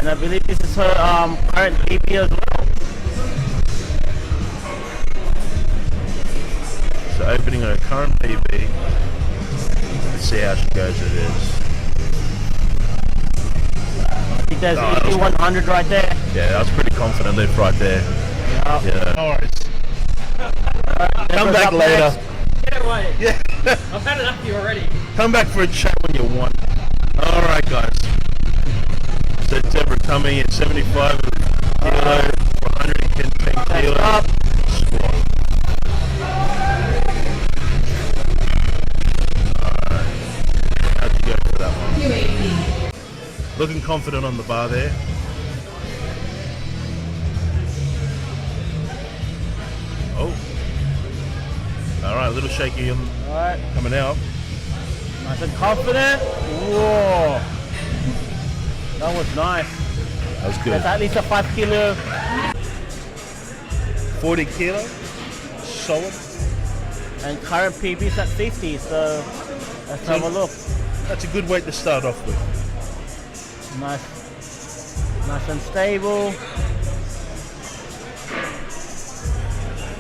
And I believe this is her current PB as well. So opening her current PB. Let's see how she goes with this. I think there's 100 right there. Yeah, that was pretty confident lift right there. Yeah. No worries. Come back later. Yeah, wait. Yeah. I've had enough of you already. Come back for a chat when you want. Alright guys. So Deborah coming at 75 kilo for 110 kilo squat. Alright. How'd you go for that one? 280. Looking confident on the bar there. Oh. Alright, a little shaky Alright, coming out. nice and confident. Whoa. That was nice. That was good. That's at least a 5 kilo. 40 kilo. Solid. And current PB is at 50, so let's have a look. That's a good weight to start off with. Nice and stable.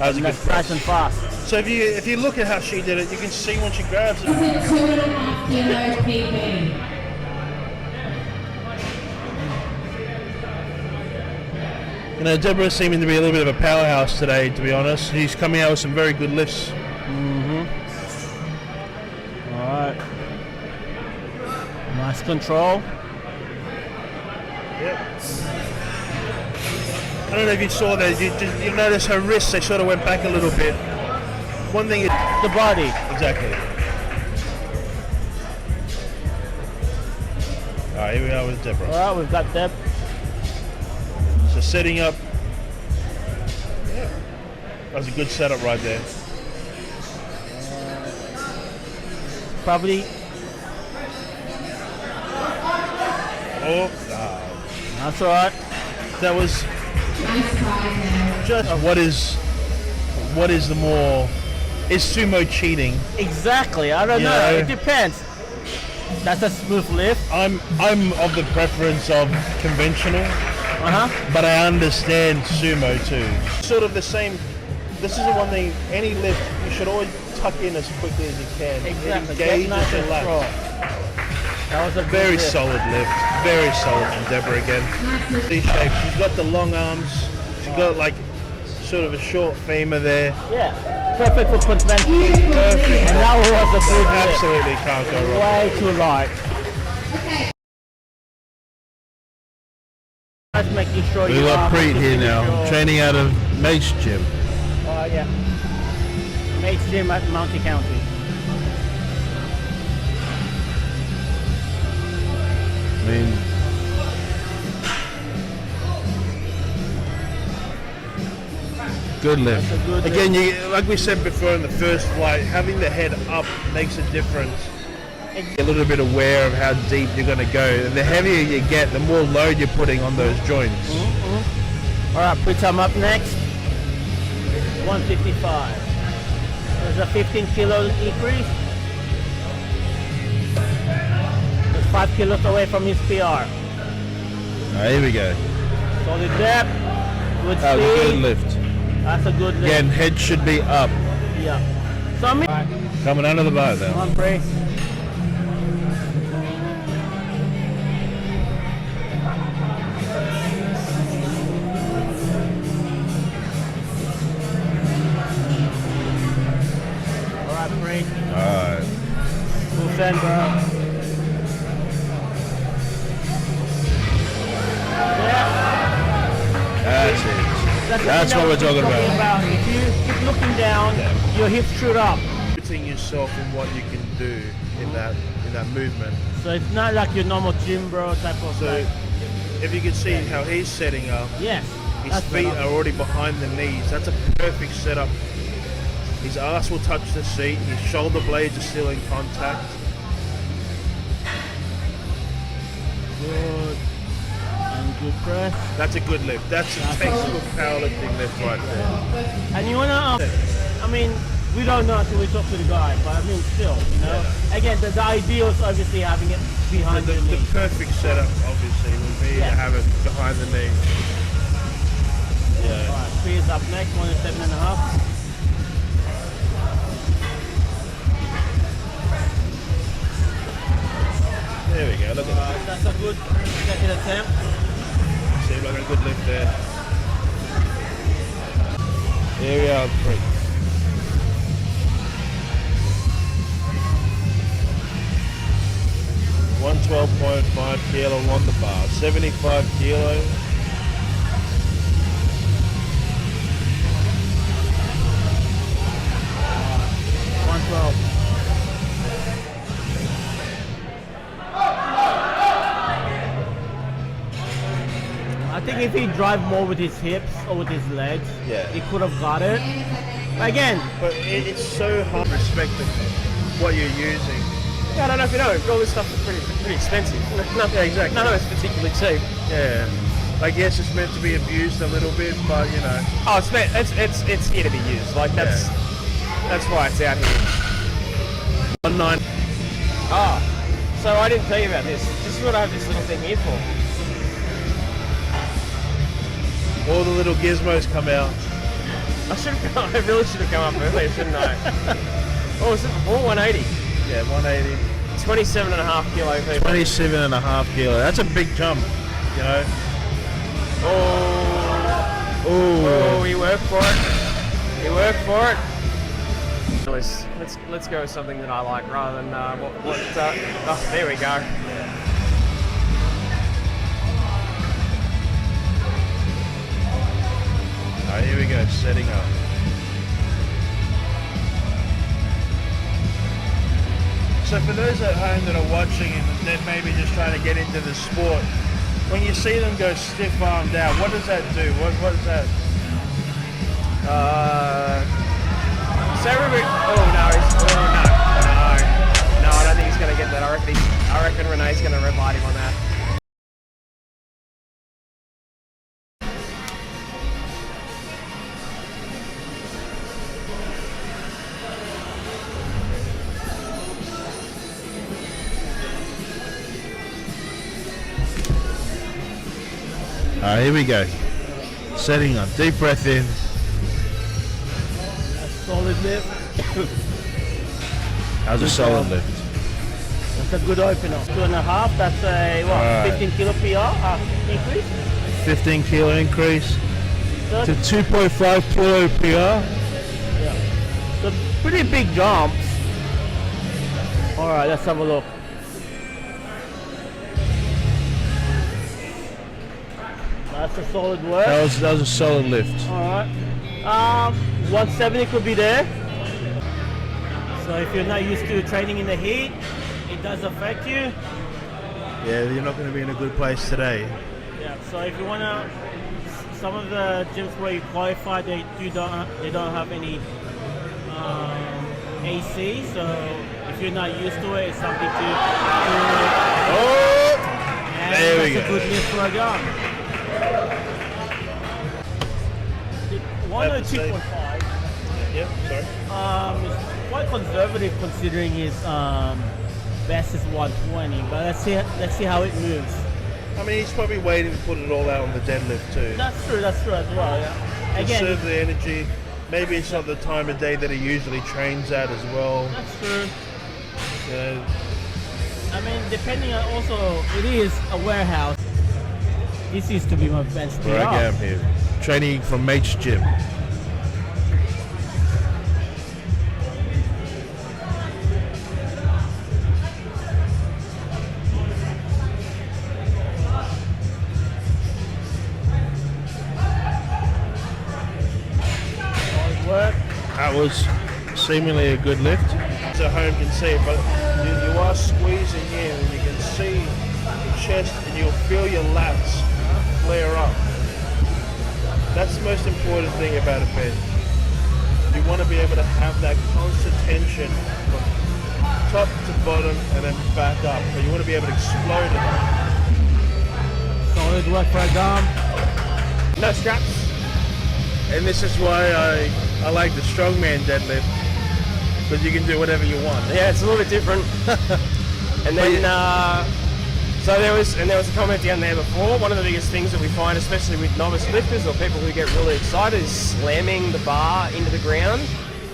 That was a good Nice press. and fast. So if you look at how she did it, you can see when she grabs it. 2.5 kilo PB. You know, Deborah's seeming to be a little bit of a powerhouse today, to be honest. She's coming out with some very good lifts. Alright. Nice control. Yep. I don't know if you saw that. You notice her wrists, they sort of went back a little bit. One thing is The body. exactly. Alright, here we are with Deborah. Alright, we've got Deb. So setting up. Yeah. That was a good setup right there. Probably. Oh, That's alright. that was Nice try there. just what is the more, is sumo cheating? Exactly. I don't know. Yeah. It depends. That's a smooth lift. I'm of the preference of conventional, but I understand sumo too. Sort of the same. This is the one thing. Any lift, you should always tuck in as quickly as you can. Exactly. It Get engages nice your and lats. strong. That was a good Very lift. solid lift. Very solid from Deborah again. C-shape. She's got the long arms. She's got like sort of a short femur there. Yeah. Perfect for convention. Perfect. And that was a good lift. Absolutely can't go wrong. Way too light. Just making sure We've you got are Preet here making now, sure- training out of Mace Gym. Oh yeah. Mate's gym at Mounty County. I mean, good lift. That's a good Again, like we said before in the first flight, having the head up makes a difference. A little bit aware of how deep you're going to go. And the heavier you get, the more load you're putting on those joints. Alright, Preet, I'm up next. 155. There's a 15 kilo decrease. There's 5 kilos away from his PR. Here we go. Solid depth. Good That was a good speed. lift. That's a good lift. Again, head should be up. Yeah. So I mean, Coming under the bar come now. on, Preet. Alright, Preet. Alright. Full send, bro. That's it. That's what we're talking about. If you keep looking down, your hips shoot up. Putting yourself in what you can do in that movement. So it's not like your normal gym bro type of So like, if you can see how he's setting up, yes. his that's feet what are already behind the knees. That's a perfect setup. His ass will touch the seat. His shoulder blades are still in contact. Good. And good press. That's a good lift. That's a textbook powerlifting lift right there. And you wanna, I mean, we don't know until we talk to the guy, but I mean, still, you know. Again, the ideal is obviously having it behind The the knee. perfect setup, obviously, would be to have it behind the knee. Yeah. Alright, Preet is up next, 107.5. There we go, look at that. That's a good second attempt. See, like a good lift there. Here we are, Preet. 112.5 kilo on the bar, 75 kilo. I think if he drive more with his hips or with his legs, he could have got it. Again, But it's so hard to respect what you're using. Yeah, I don't know if you know, all this stuff is pretty expensive. Yeah, exactly. None of it's particularly cheap. Yeah. I guess it's meant to be abused a little bit, but you know. Oh, it's here to be used. Like that's why it's out here. 19. Oh, so I didn't tell you about this. This is what I have this little thing here for. All the little gizmos come out. I really should have come up earlier, shouldn't I? What was it before? 180. Yeah, 180. 27.5 kilo people. 27.5 kilo. That's a big jump, you know. Oh, he worked for it. He worked for it. Let's go with something that I like rather than oh, there we go. Oh, here we go, setting up. So for those at home that are watching and they're maybe just trying to get into the sport, when you see them go stiff arm down, what does that do? What is that? So everybody, no, I don't think he's going to get that. I reckon Renee's going to red light him on that. Alright, here we go. Setting up. Deep breath in. solid lift. How's a solid lift? That's a good opener. 2.5, that's a what, Right. 15 kilo PR increase? 15 kilo increase So to 2.5 kilo PR. yeah. So pretty big jumps. Alright, let's have a look. That's a solid work. That was a solid lift. Alright. 170 could be there. So if you're not used to training in the heat, it does affect you. Yeah, you're not going to be in a good place today. Yeah. So if you wanna, some of the gyms where you qualify, they don't have any AC. So if you're not used to it, it's something to. Oh, And there we that's go. a good lift for a gun. 102.5. Yeah, sorry. It's quite conservative considering his best is 120. But let's see how it moves. I mean, he's probably waiting to put it all out on the deadlift too. That's true as well. Yeah. Again, Conserve the energy. Maybe it's not the time of day that he usually trains at as well. that's true. You know, I mean, depending on also, it is a warehouse. This used to be my bench PR. where I am here, training from Mate's Gym. Work. That was seemingly a good lift. As at home can see, but you are squeezing in and you can see the chest and you'll feel your lats flare up. That's the most important thing about a bench. You want to be able to have that constant tension from top to bottom and then back up. So you want to be able to explode it. Solid work for a gum. No straps. And this is why I like the strongman deadlift, because you can do whatever you want. Yeah, it's a little bit different. And then, so there was a comment down there before. One of the biggest things that we find, especially with novice lifters or people who get really excited, is slamming the bar into the ground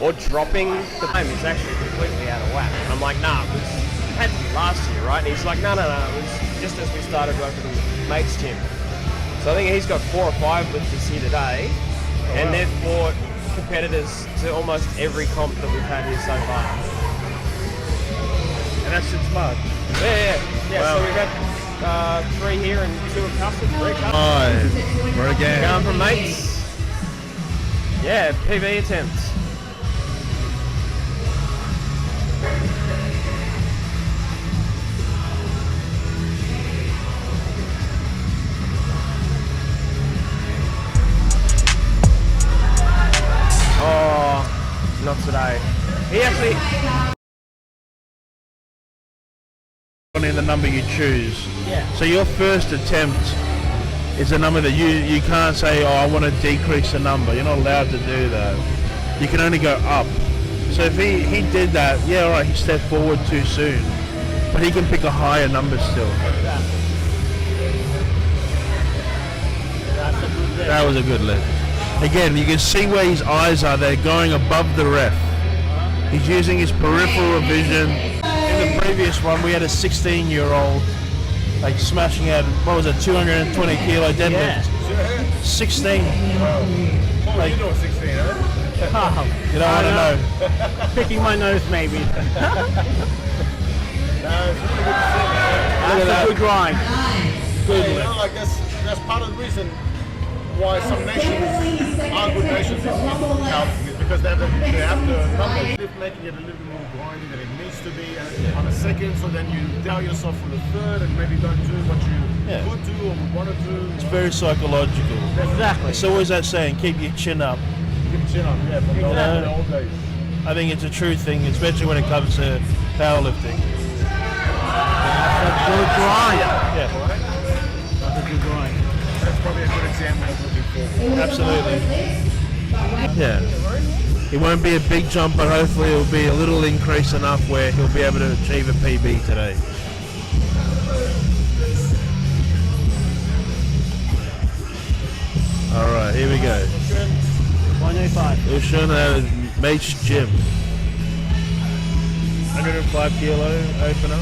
or dropping the frame is actually completely out of whack. And I'm like, nah, it had to be last year, right? And he's like, no, it was just as we started working with Mate's gym. So I think he's got 4 or 5 lifters here today, and they've brought competitors to almost every comp that we've had here so far. And that's since March. Yeah. Wow. So we've had 3 here and 2 at custom, 3 custom. We're again. Going from Mates. Yeah, PB attempts. Oh, not today. He actually... In the number you choose. Yeah. So your first attempt is a number that you can't say, oh, I want to decrease the number. You're not allowed to do that. You can only go up. So if he did that, yeah, all right, he stepped forward too soon. But he can pick a higher number still. That's a good lift. That was a good lift. Again, you can see where his eyes are. They're going above the ref. He's using his peripheral vision. In the previous one, we had a 16-year-old like smashing out, what was it, 220 kilo deadlift. Yeah. 16. Like, you doing 16, huh? you don't want to know. Picking my nose, maybe. That's a good grind. Good You lift. know, like that's part of the reason why some nations are good nations in powerlifting is because they have the numbers making it a little bit more grinding than it needs to be on a second, so then you tell yourself for the third and maybe don't do what you could do or would want to do. It's very psychological. Exactly. It's always that saying, keep your chin up. Keep your chin up, yeah, from the old days. I think it's a true thing, especially when it comes to powerlifting. That's a good grind. Yeah, That's a good grind. That's probably a good example of looking for. absolutely. Yeah. It won't be a big jump, but hopefully it'll be a little increase enough where he'll be able to achieve a PB today. All right, here we go. 105. Ushun and Mate's Gym. 105 kilo opener.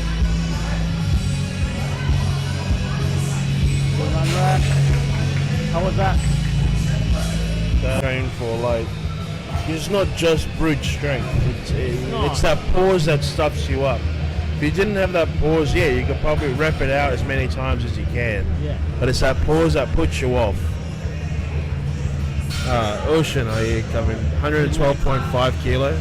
Good on that. How was that? Train for like, it's not just brute strength. No. It's that pause that stuffs you up. If you didn't have that pause, yeah, you could probably rep it out as many times as you can. Yeah. But it's that pause that puts you off. Ushun, are you covering 112.5 kilo?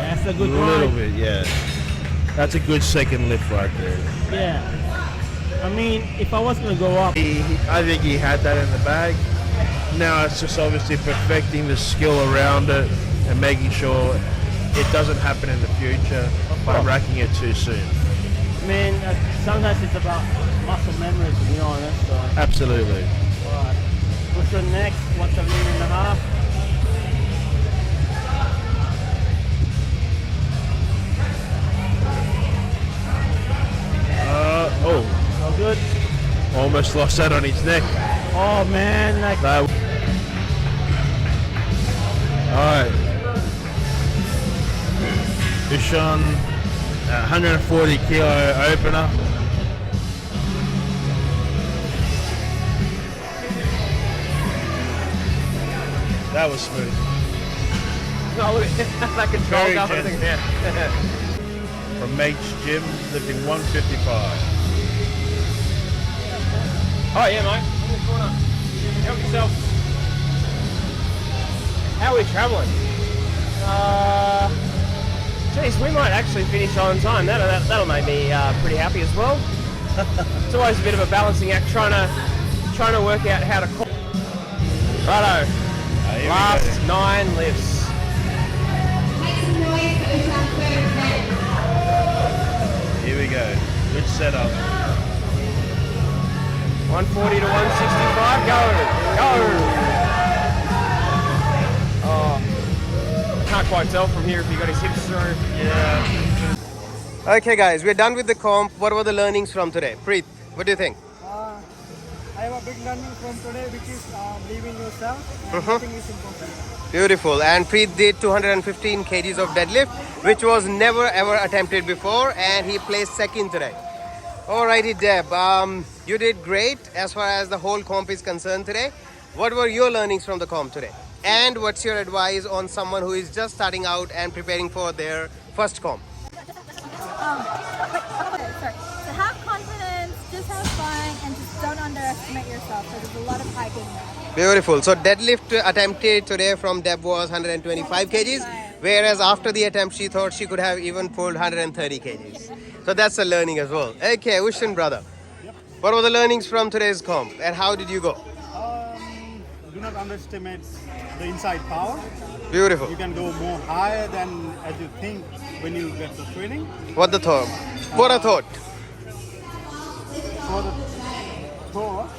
That's a A good little grind. bit, yeah. That's a good second lift right there. Yeah. I mean, if I was going to go up, I think he had that in the bag. Now it's just obviously perfecting the skill around it and making sure it doesn't happen in the future by racking it too soon. I mean, sometimes it's about muscle memory, to be honest. So. Absolutely. Alright. Push your next, 117.5. Oh, All good? almost lost that on his neck. Oh man, like No. Alright. Ushun, 140 kilo opener. That was smooth. Oh, look at that control Very cover gentle. thing there. From Mate's Gym, lifting 155. Oh yeah, mate. In the corner. Help yourself. How are we travelling? Geez, we might actually finish on time. That'll make me pretty happy as well. It's always a bit of a balancing act trying to work out how to call. Righto. Here we Last go. 9 lifts. Make some noise for Ushan's third set. Here we go. Good setup. 140 to 165. Go. can't quite tell from here if he got his hips through. Yeah. Okay, guys, we're done with the comp. What were the learnings from today? Preet, what do you think? I have a big learning from today, which is believing in yourself and nothing is impossible. Beautiful. And Preet did 215 kgs of deadlift, which was never ever attempted before, and he placed second today. Alrighty, Deb. You did great as far as the whole comp is concerned today. What were your learnings from the comp today? And what's your advice on someone who is just starting out and preparing for their first comp? Sorry. So have confidence, just have fun, and just don't underestimate yourself. So there's a lot of hype in there. Beautiful. So deadlift attempted today from Deb was 125 kgs, whereas after the attempt she thought she could have even pulled 130 kgs. So that's a learning as well. Okay, Ushun brother. Yep. What were the learnings from today's comp and how did you go? Do not underestimate the inside power. Beautiful. You can go more higher than as you think when you get the training. What the thought? What a thought. For the throw,